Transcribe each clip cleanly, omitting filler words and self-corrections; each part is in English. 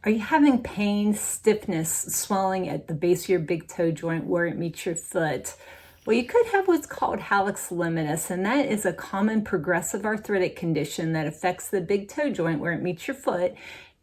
Are you having pain, stiffness, swelling at the base of your big toe joint where it meets your foot? Well, you could have what's called hallux limitus, and that is a common progressive arthritic condition that affects the big toe joint where it meets your foot,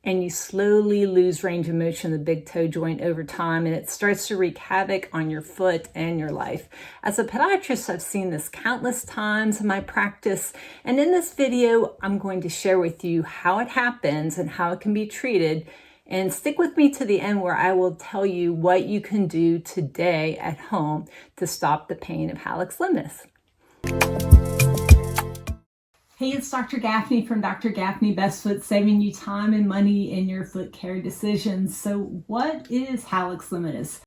and you slowly lose range of motion of the big toe joint over time, and it starts to wreak havoc on your foot and your life. As a podiatrist, I've seen this countless times in my practice, and in this video, I'm going to share with you how it happens and how it can be treated. And stick with me to the end where I will tell you what you can do today at home to stop the pain of hallux limitus. Hey, it's Dr. Gaffney from Dr. Gaffney Best Foot, saving you time and money in your foot care decisions. So what is hallux limitus?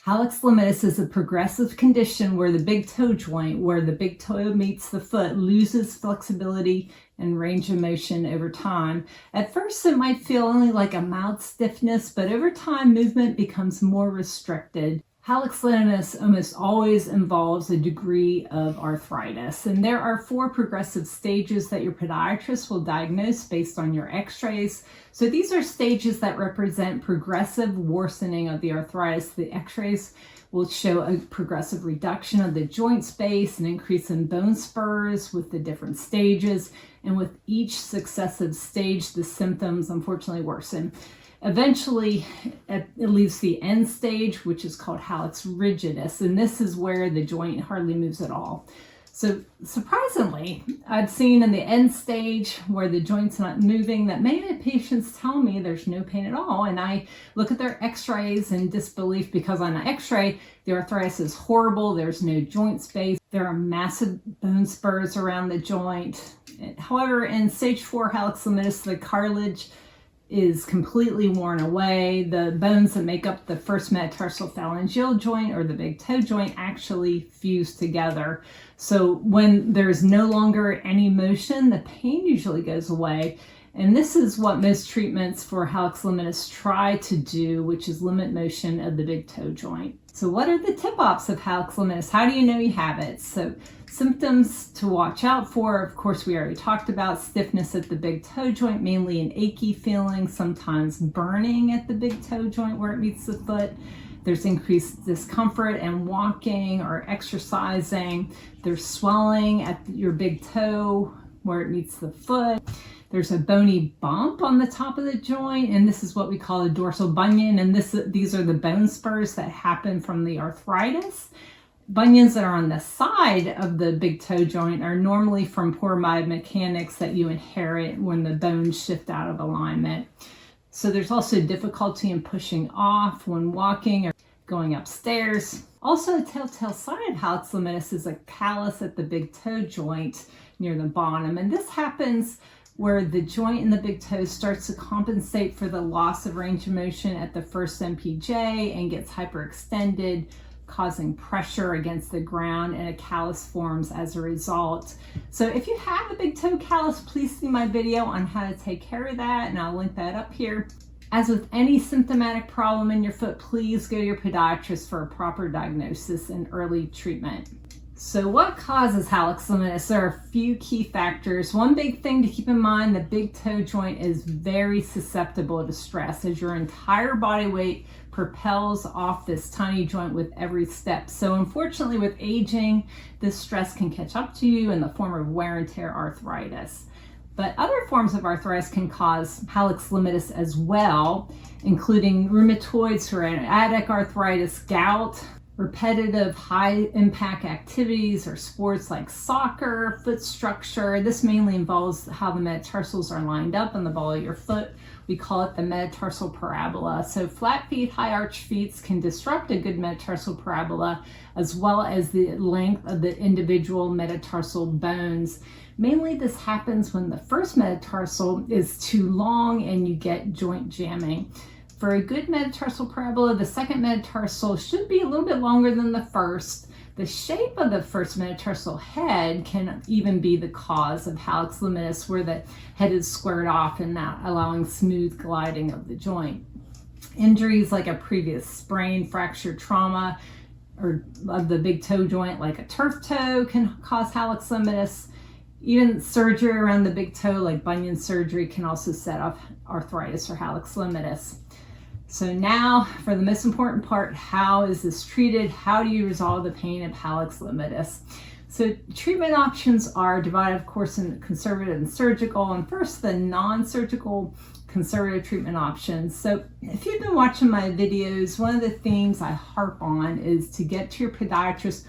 Hallux limitus is a progressive condition where the big toe joint, where the big toe meets the foot, loses flexibility and range of motion over time. At first, it might feel only like a mild stiffness, but over time, movement becomes more restricted. Hallux limitus almost always involves a degree of arthritis, and there are 4 progressive stages that your podiatrist will diagnose based on your x-rays. So these are stages that represent progressive worsening of the arthritis. The x-rays will show a progressive reduction of the joint space, an increase in bone spurs with the different stages, and with each successive stage, the symptoms unfortunately worsen. Eventually, it leaves the end stage, which is called hallux rigidus, and this is where the joint hardly moves at all. So surprisingly, I've seen in the end stage where the joint's not moving that many of the patients tell me there's no pain at all, and I look at their x-rays in disbelief because on the x-ray, the arthritis is horrible, there's no joint space, there are massive bone spurs around the joint. However, in stage 4 hallux limitus, the cartilage is completely worn away. The bones that make up the first metatarsal phalangeal joint or the big toe joint actually fuse together. So when there's no longer any motion, the pain usually goes away. And this is what most treatments for hallux limitus try to do, which is limit motion of the big toe joint. So what are the tip-offs of hallux limitus? How do you know you have it? So symptoms to watch out for, of course, we already talked about stiffness at the big toe joint, mainly an achy feeling, sometimes burning at the big toe joint where it meets the foot. There's increased discomfort and walking or exercising. There's swelling at your big toe where it meets the foot. There's a bony bump on the top of the joint, and this is what we call a dorsal bunion, and these are the bone spurs that happen from the arthritis. Bunions that are on the side of the big toe joint are normally from poor biomechanics that you inherit when the bones shift out of alignment. So there's also difficulty in pushing off when walking or going upstairs. Also, a telltale sign of hallux limitus is a callus at the big toe joint near the bottom, and this happens where the joint in the big toe starts to compensate for the loss of range of motion at the first MPJ and gets hyperextended, causing pressure against the ground, and a callus forms as a result. So if you have a big toe callus, please see my video on how to take care of that, and I'll link that up here. As with any symptomatic problem in your foot, please go to your podiatrist for a proper diagnosis and early treatment. So what causes hallux limitus? There are a few key factors. One big thing to keep in mind, the big toe joint is very susceptible to stress as your entire body weight propels off this tiny joint with every step. So unfortunately, with aging, this stress can catch up to you in the form of wear and tear arthritis. But other forms of arthritis can cause hallux limitus as well, including rheumatoid, psoriatic arthritis, gout, repetitive high-impact activities or sports like soccer, foot structure. This mainly involves how the metatarsals are lined up on the ball of your foot. We call it the metatarsal parabola. So flat feet, high arch feet can disrupt a good metatarsal parabola, as well as the length of the individual metatarsal bones. Mainly this happens when the first metatarsal is too long and you get joint jamming. For a good metatarsal parabola, the second metatarsal should be a little bit longer than the first. The shape of the first metatarsal head can even be the cause of hallux limitus, where the head is squared off and not allowing smooth gliding of the joint. Injuries like a previous sprain, fracture, trauma, or of the big toe joint like a turf toe can cause hallux limitus. Even surgery around the big toe, like bunion surgery, can also set off arthritis or hallux limitus. So now for the most important part, how is this treated? How do you resolve the pain of hallux limitus? So treatment options are divided, of course, in conservative and surgical. And first, the non-surgical conservative treatment options. So if you've been watching my videos, one of the themes I harp on is to get to your podiatrist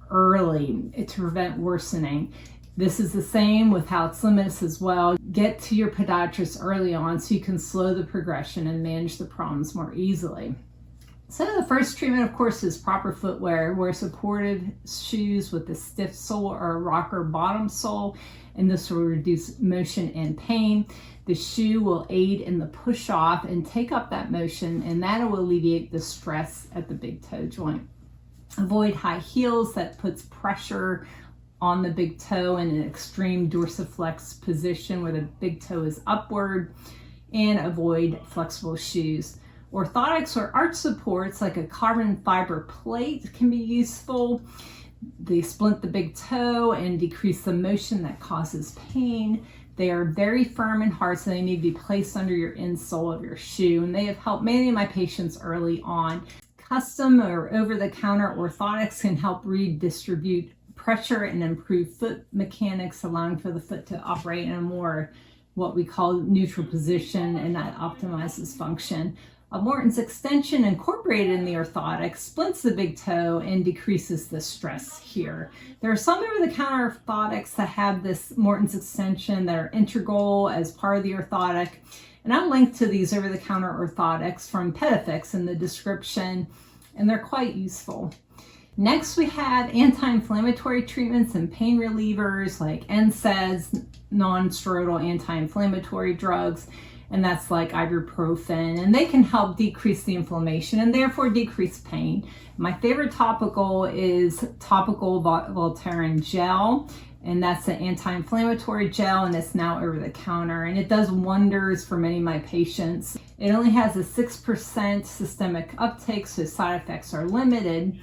early to prevent worsening. This is the same with hallux limitus as well. Get to your podiatrist early on so you can slow the progression and manage the problems more easily. So the first treatment, of course, is proper footwear. Wear supported shoes with a stiff sole or a rocker bottom sole, and this will reduce motion and pain. The shoe will aid in the push off and take up that motion, and that will alleviate the stress at the big toe joint. Avoid high heels. That puts pressure on the big toe in an extreme dorsiflex position where the big toe is upward, and avoid flexible shoes. Orthotics or arch supports like a carbon fiber plate can be useful. They splint the big toe and decrease the motion that causes pain. They are very firm and hard, so they need to be placed under your insole of your shoe, and they have helped many of my patients early on. Custom or over-the-counter orthotics can help redistribute pressure and improve foot mechanics, allowing for the foot to operate in a more what we call neutral position, and that optimizes function. A Morton's extension incorporated in the orthotic splints the big toe and decreases the stress here. There are some over-the-counter orthotics that have this Morton's extension that are integral as part of the orthotic, and I'll link to these over-the-counter orthotics from Pedifix in the description, and they're quite useful. Next, we have anti-inflammatory treatments and pain relievers like NSAIDs, non-steroidal anti-inflammatory drugs, and that's like ibuprofen, and they can help decrease the inflammation and therefore decrease pain. My favorite topical is topical Voltaren gel, and that's an anti-inflammatory gel, and it's now over the counter, and it does wonders for many of my patients. It only has a 6% systemic uptake, so side effects are limited.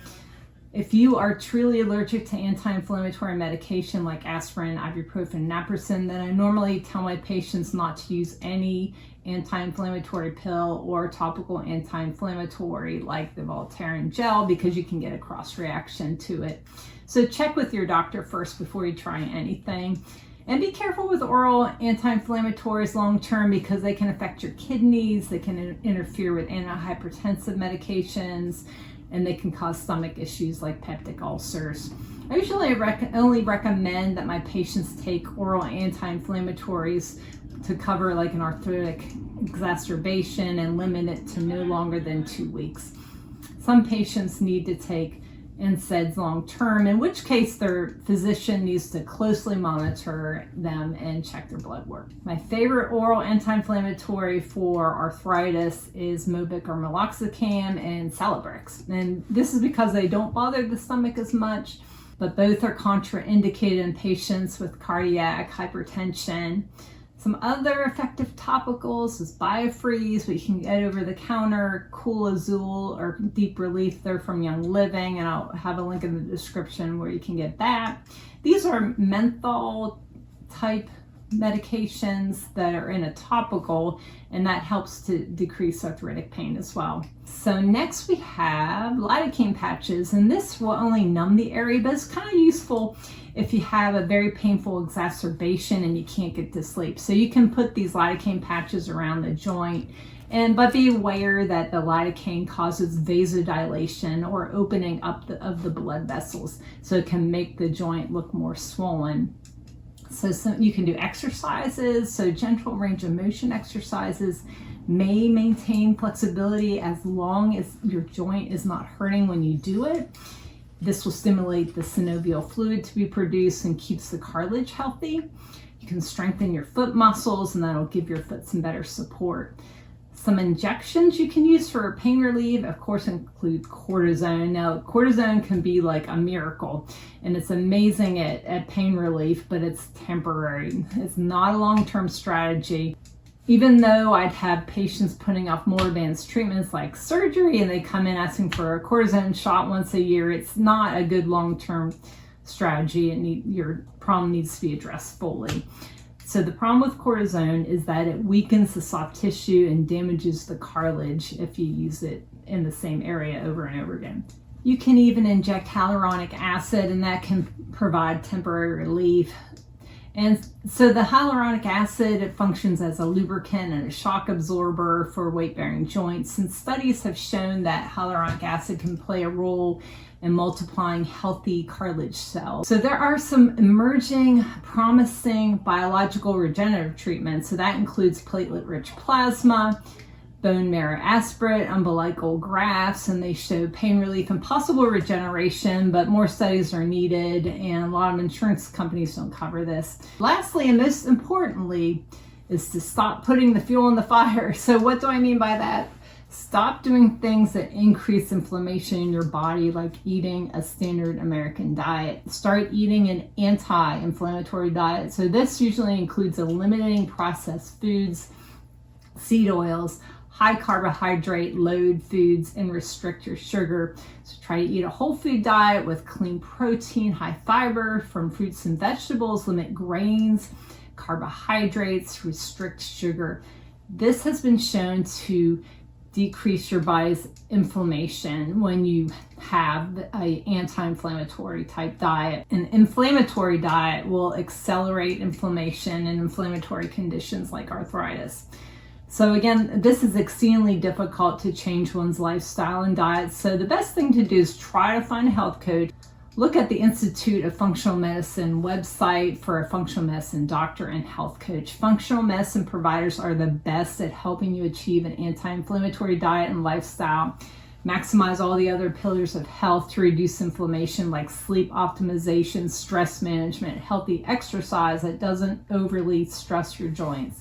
If you are truly allergic to anti-inflammatory medication like aspirin, ibuprofen, naproxen, then I normally tell my patients not to use any anti-inflammatory pill or topical anti-inflammatory like the Voltaren gel, because you can get a cross reaction to it. So check with your doctor first before you try anything. And be careful with oral anti-inflammatories long-term, because they can affect your kidneys, they can interfere with antihypertensive medications, and they can cause stomach issues like peptic ulcers. I usually only recommend that my patients take oral anti-inflammatories to cover like an arthritic exacerbation and limit it to no longer than 2 weeks. Some patients need to take NSAIDs long term, in which case their physician needs to closely monitor them and check their blood work. My favorite oral anti-inflammatory for arthritis is Mobic or meloxicam and Celebrex. And this is because they don't bother the stomach as much, but both are contraindicated in patients with cardiac hypertension. Some other effective topicals is Biofreeze, which you can get over the counter, Cool Azule or Deep Relief. They're from Young Living, and I'll have a link in the description where you can get that. These are menthol type medications that are in a topical, and that helps to decrease arthritic pain as well. So next we have lidocaine patches, and this will only numb the area, but it's kind of useful if you have a very painful exacerbation and you can't get to sleep. So you can put these lidocaine patches around the joint, but be aware that the lidocaine causes vasodilation or opening up of the blood vessels, so it can make the joint look more swollen. So you can do exercises, so gentle range of motion exercises may maintain flexibility as long as your joint is not hurting when you do it. This will stimulate the synovial fluid to be produced and keeps the cartilage healthy. You can strengthen your foot muscles, and that'll give your foot some better support. Some injections you can use for pain relief, of course, include cortisone. Now, cortisone can be like a miracle, and it's amazing at pain relief, but it's temporary. It's not a long-term strategy. Even though I'd have patients putting off more advanced treatments like surgery, and they come in asking for a cortisone shot once a year, it's not a good long-term strategy. You're problem needs to be addressed fully. So the problem with cortisone is that it weakens the soft tissue and damages the cartilage if you use it in the same area over and over again. You can even inject hyaluronic acid, and that can provide temporary relief. And so the hyaluronic acid, it functions as a lubricant and a shock absorber for weight-bearing joints. And studies have shown that hyaluronic acid can play a role in multiplying healthy cartilage cells. So there are some emerging, promising biological regenerative treatments. So that includes platelet-rich plasma, bone marrow aspirate, umbilical grafts, and they show pain relief and possible regeneration, but more studies are needed, and a lot of insurance companies don't cover this. Lastly, and most importantly, is to stop putting the fuel in the fire. So what do I mean by that? Stop doing things that increase inflammation in your body, like eating a standard American diet. Start eating an anti-inflammatory diet. So this usually includes eliminating processed foods, seed oils, high carbohydrate load foods, and restrict your sugar. So try to eat a whole food diet with clean protein, high fiber from fruits and vegetables, limit grains, carbohydrates, restrict sugar. This has been shown to decrease your body's inflammation when you have an anti-inflammatory type diet. An inflammatory diet will accelerate inflammation and inflammatory conditions like arthritis. So again, this is exceedingly difficult to change one's lifestyle and diet. So the best thing to do is try to find a health coach. Look at the Institute of Functional Medicine website for a functional medicine doctor and health coach. Functional medicine providers are the best at helping you achieve an anti-inflammatory diet and lifestyle. Maximize all the other pillars of health to reduce inflammation, like sleep optimization, stress management, healthy exercise that doesn't overly stress your joints.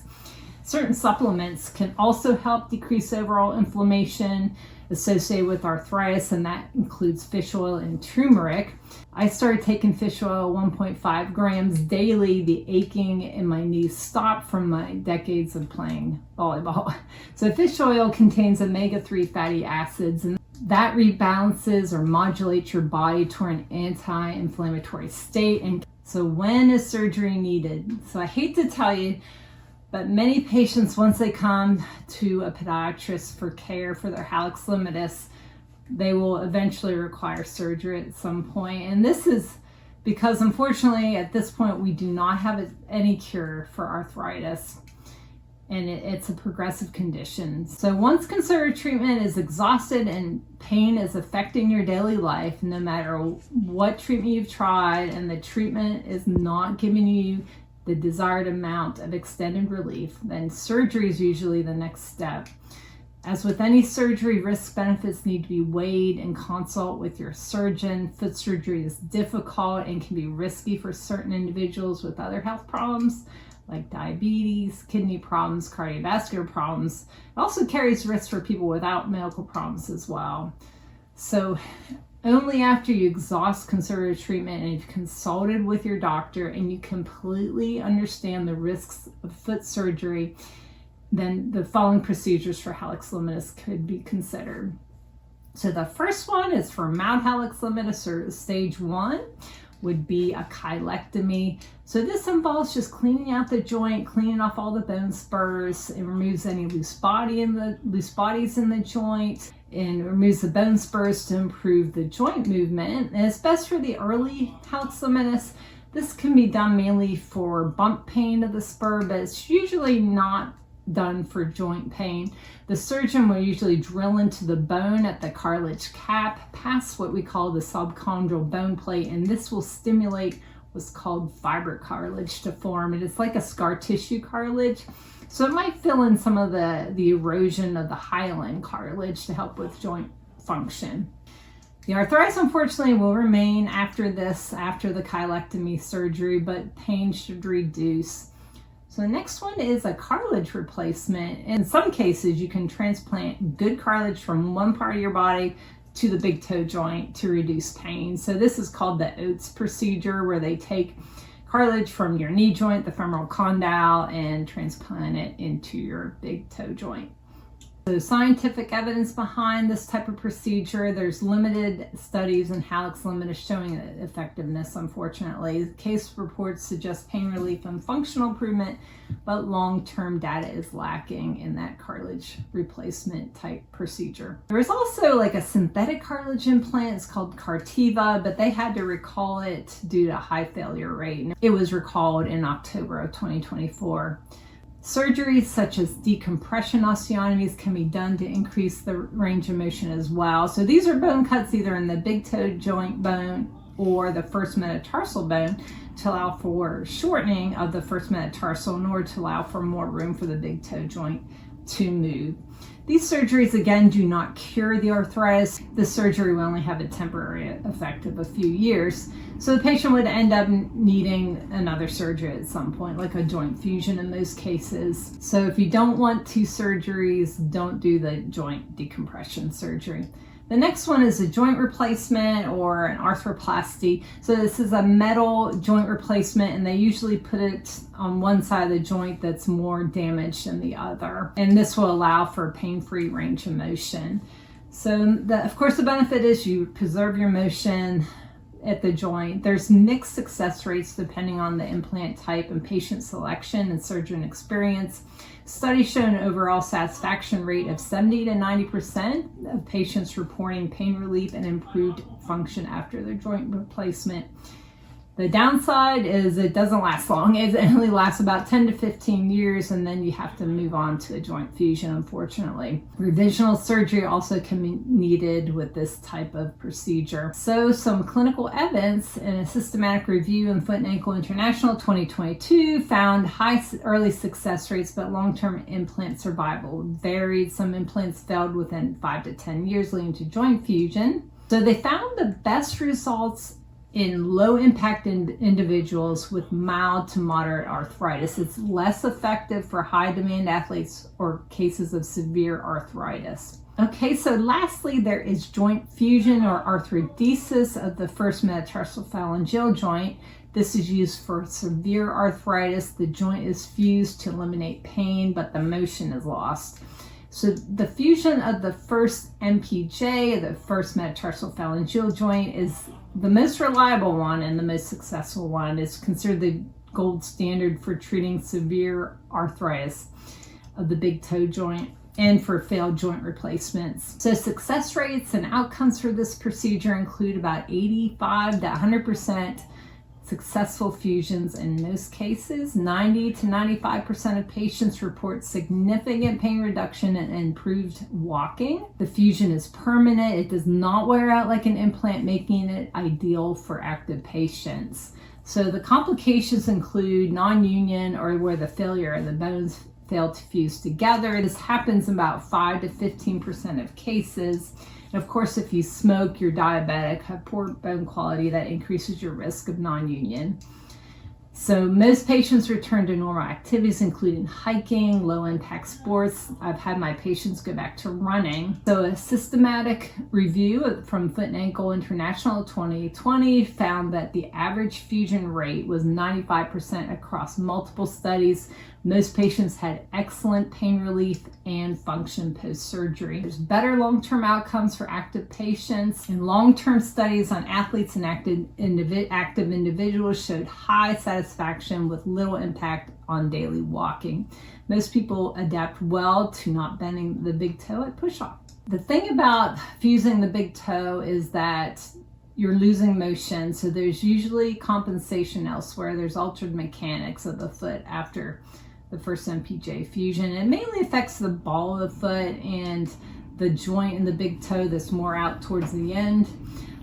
Certain supplements can also help decrease overall inflammation associated with arthritis, and that includes fish oil and turmeric. I started taking fish oil 1.5 grams daily. The aching in my knees stopped from my decades of playing volleyball. So fish oil contains omega-3 fatty acids, and that rebalances or modulates your body toward an anti-inflammatory state. And so when is surgery needed? So I hate to tell you, but many patients, once they come to a podiatrist for care for their hallux limitus, they will eventually require surgery at some point. And this is because, unfortunately, at this point, we do not have any cure for arthritis, and it's a progressive condition. So once conservative treatment is exhausted and pain is affecting your daily life, no matter what treatment you've tried, and the treatment is not giving you the desired amount of extended relief, then surgery is usually the next step. As with any surgery, risk benefits need to be weighed and consult with your surgeon. Foot surgery is difficult and can be risky for certain individuals with other health problems like diabetes, kidney problems, cardiovascular problems. It also carries risks for people without medical problems as well. So only after you exhaust conservative treatment and you've consulted with your doctor and you completely understand the risks of foot surgery, then the following procedures for hallux limitus could be considered. So the first one is for mild hallux limitus, or stage 1 would be a chylectomy. So this involves just cleaning out the joint, cleaning off all the bone spurs. It removes any loose bodies in the joint, and removes the bone spurs to improve the joint movement. And it's best for the early hallux limitus. This can be done mainly for bump pain of the spur, but it's usually not done for joint pain. The surgeon will usually drill into the bone at the cartilage cap past what we call the subchondral bone plate, and this will stimulate what's called fiber cartilage to form. And it's like a scar tissue cartilage. So it might fill in some of the erosion of the hyaline cartilage to help with joint function. The arthritis, unfortunately, will remain after the chylectomy surgery, but pain should reduce. So the next one is a cartilage replacement. In some cases, you can transplant good cartilage from one part of your body to the big toe joint to reduce pain. So this is called the Oates procedure, where they take cartilage from your knee joint, the femoral condyle, and transplant it into your big toe joint. So scientific evidence behind this type of procedure, there's limited studies in hallux limitus showing effectiveness, unfortunately. Case reports suggest pain relief and functional improvement, but long-term data is lacking in that cartilage replacement type procedure. There's also like a synthetic cartilage implant, it's called Cartiva, but they had to recall it due to high failure rate. It was recalled in October of 2024. Surgeries such as decompression osteotomies can be done to increase the range of motion as well. So these are bone cuts either in the big toe joint bone or the first metatarsal bone to allow for shortening of the first metatarsal in order to allow for more room for the big toe joint to move. These surgeries, again, do not cure the arthritis. The surgery will only have a temporary effect of a few years. So the patient would end up needing another surgery at some point, like a joint fusion in those cases. So if you don't want two surgeries, don't do the joint decompression surgery. The next one is a joint replacement or an arthroplasty. So this is a metal joint replacement, and they usually put it on one side of the joint that's more damaged than the other. And this will allow for pain-free range of motion. So of course the benefit is you preserve your motion at the joint. There's mixed success rates depending on the implant type and patient selection and surgeon experience. Studies show an overall satisfaction rate of 70 to 90% of patients reporting pain relief and improved function after their joint replacement. The downside is it doesn't last long. It only lasts about 10 to 15 years, and then you have to move on to a joint fusion, unfortunately. Revisional surgery also can be needed with this type of procedure. So some clinical evidence in a systematic review in Foot and Ankle International 2022 found high early success rates, but long-term implant survival varied. Some implants failed within 5 to 10 years, leading to joint fusion. So they found the best results in low impact individuals with mild to moderate arthritis. It's less effective for high demand athletes or cases of severe arthritis. Okay, so lastly, there is joint fusion or arthrodesis of the first metatarsal phalangeal joint. This is used for severe arthritis. The joint is fused to eliminate pain, but the motion is lost. So the fusion of the first MPJ, the first metatarsal phalangeal joint, is the most reliable one and the most successful one. It's considered the gold standard for treating severe arthritis of the big toe joint and for failed joint replacements. So success rates and outcomes for this procedure include about 85 to 100% successful fusions. In most cases, 90 to 95% of patients report significant pain reduction and improved walking. The fusion is permanent. It does not wear out like an implant, making it ideal for active patients. So the complications include non-union or where the failure of the bones fail to fuse together. This happens in about 5 to 15% of cases. And of course, if you smoke, you're diabetic, have poor bone quality, that increases your risk of non-union. So most patients return to normal activities, including hiking, low-impact sports. I've had my patients go back to running. So a systematic review from Foot and Ankle International 2020 found that the average fusion rate was 95% across multiple studies. Most patients had excellent pain relief and function post-surgery. There's better long-term outcomes for active patients, and long-term studies on athletes and active individuals showed high satisfaction with little impact on daily walking. Most people adapt well to not bending the big toe at push-off. The thing about fusing the big toe is that you're losing motion, so there's usually compensation elsewhere. There's altered mechanics of the foot after the first MPJ fusion. It mainly affects the ball of the foot and the joint in the big toe that's more out towards the end.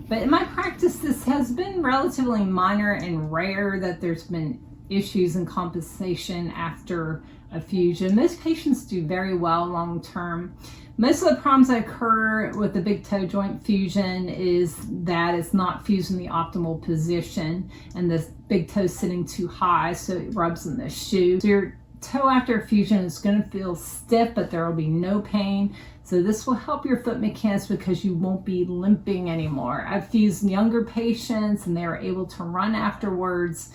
But in my practice, this has been relatively minor and rare that there's been issues in compensation after a fusion. Most patients do very well long term. Most of the problems that occur with the big toe joint fusion is that it's not fused in the optimal position and the big toe sitting too high, so it rubs in the shoe. So your toe after fusion is going to feel stiff, but there will be no pain. So this will help your foot mechanics because you won't be limping anymore. I've fused younger patients and they were able to run afterwards.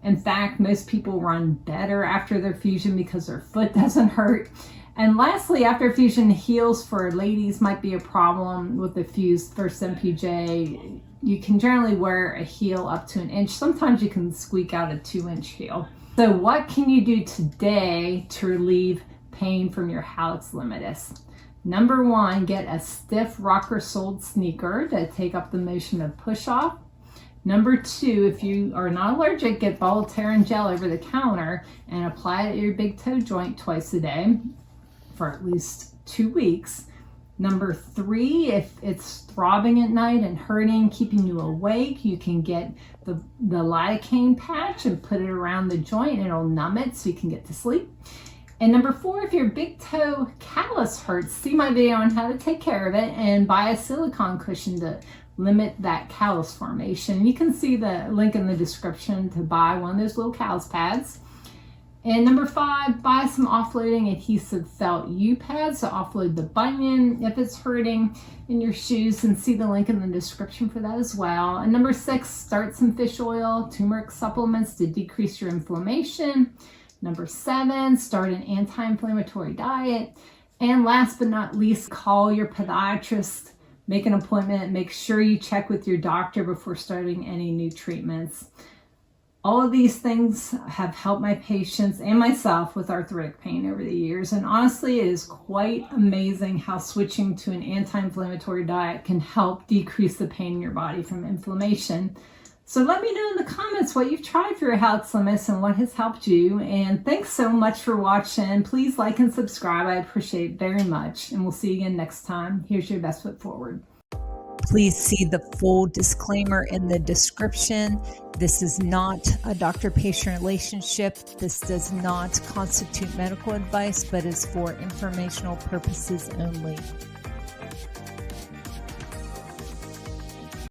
In fact, most people run better after their fusion because their foot doesn't hurt. And lastly, after fusion, heels for ladies might be a problem with the fused first MPJ. You can generally wear a heel up to 1 inch. Sometimes you can squeak out a 2-inch heel. So what can you do today to relieve pain from your hallux limitus? Number 1, get a stiff rocker-soled sneaker to take up the motion of push-off. Number 2, if you are not allergic, get Voltaren gel over the counter and apply it at your big toe joint twice a day for at least 2 weeks. Number 3, if it's throbbing at night and hurting, keeping you awake, you can get the lidocaine patch and put it around the joint and it'll numb it so you can get to sleep. And number 4, if your big toe callus hurts, see my video on how to take care of it and buy a silicone cushion to limit that callus formation. You can see the link in the description to buy one of those little callus pads. And number 5, buy some offloading adhesive felt U-pads to offload the bunion if it's hurting in your shoes, and see the link in the description for that as well. And number 6, start some fish oil, turmeric supplements to decrease your inflammation. Number 7, start an anti-inflammatory diet. And last but not least, call your podiatrist, make an appointment, make sure you check with your doctor before starting any new treatments. All of these things have helped my patients and myself with arthritic pain over the years. And honestly, it is quite amazing how switching to an anti-inflammatory diet can help decrease the pain in your body from inflammation. So let me know in the comments what you've tried for your hallux limitus and what has helped you. And thanks so much for watching. Please like and subscribe. I appreciate it very much. And we'll see you again next time. Here's your best foot forward. Please see the full disclaimer in the description. This is not a doctor-patient relationship. This does not constitute medical advice, but is for informational purposes only.